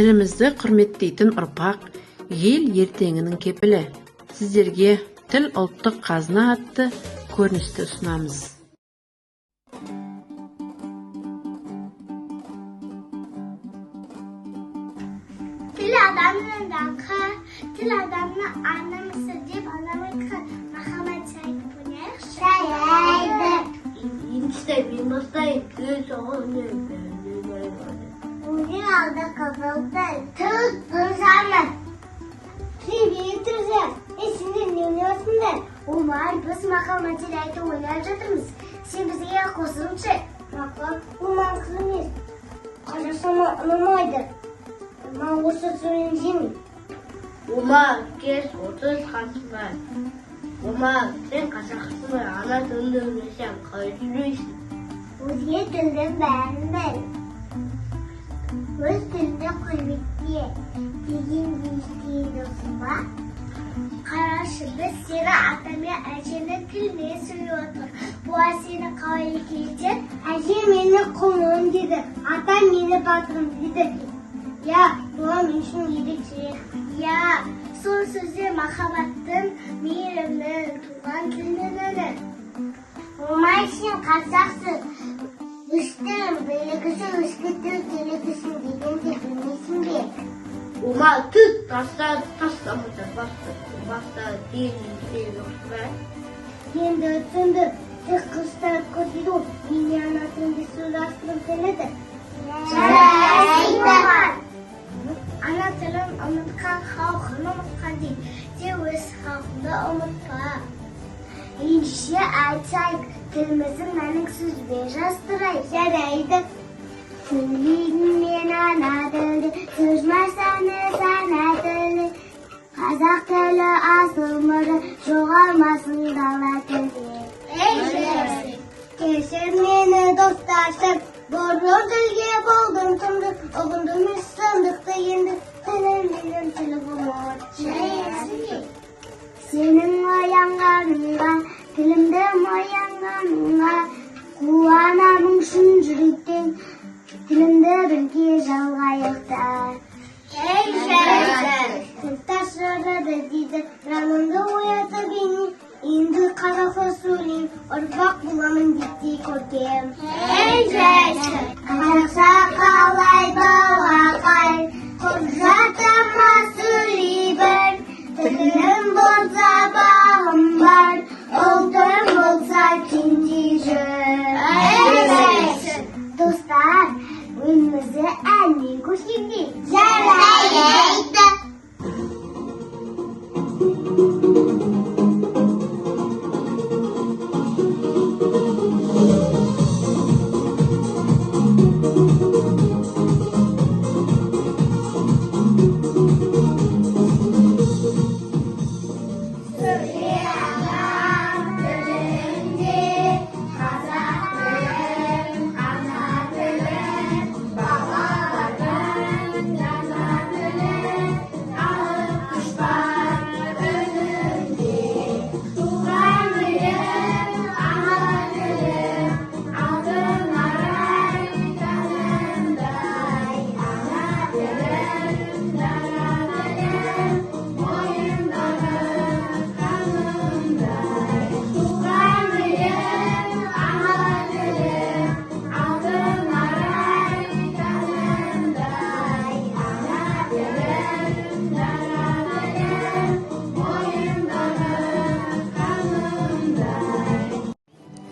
Тілімізді құрметтейтін ұрпақ ел ертеңінің кепілі. Сіздерге тіл ұлттық қазына атты көріністі ұсынамыз. Тіл адамның даңқы, тіл адамның анамысы деп анамызға Махамбет Саид ойнайықшы. Шаяйды. İşte bir masayı göz onu Bugün aldı kafamda tuz buzarma. Привет, друзья! Şimdi ne oynuyorsunuz? Umar, biz Makamat Said'de oynayıp жатырмыз. Sen bizге қосылыңшы. Мақам, Umar kızımız. Қазақстан ұнамайды. Мен осы сөйлеймін. Umar kes 30 kasma. Umar sen kaçaksın ana döndürmesen kayırıyorsun. Өзге тілдің бәрін біл. Өз тілді құрметте деген естиін досың ба? Қарашы, біз сені атамен әжені тілмен сөйлеп отырмыз. Бұлар сені қалай екен? Әже мені құлым деді, атам мені батырым деді. Я, бұлар мен үшін ерекше. Я, сол сөздер махаббаттың, мейірімнің, туған тілінің үні. Умар, сен қазақсың. Үштің білгісі үшкі тіл келегісін дегенде білмейсің бе? Umar tut taslamada basta değil yoksa. Енді түсінді, тек қыстар көрдейді, мені ана тілінде сөз астырым тіледі. Жарайды. Ана тілін ұмытқан халқын ұмытқан дейді. Сен өз халқыңды ұмытпа. Ендеше айтсайық, тіліміздің мәнің сөзбен жастырайық. Жарайды. Сөйлеймін ана тілді, сөзмасаны сана тілі. Қазақ тілі асыл мұры, жоғалмасын дала тілде. Кешір мені достасып, бұрыр тілге болдым тұмдық, ұғындым үш сындықты енді, тілім менің тілі болмауы. Сенің оянғаныңа, тілімді оянғаныңа, қуанамын шын жүректен, тілімді бірге жалғайықта. Тілтас жарады дейді, жанымды оятып ені, енді қазақша сөйлейм, ұрпақ боламын дейді көркем. Қазақша қалай балақай, құжатыма сөйлей бір, тілім болса бағым бар, ұлтым болса кенде жүр. Достар, өнімізді әнмен көрсетейік. Жарайды.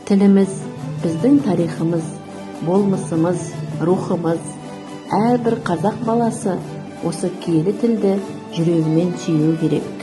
Тіліміз біздің тарихымыз, болмысымыз, рухымыз. Әрбір қазақ баласы осы киелі тілді жүрегімен сүю керек.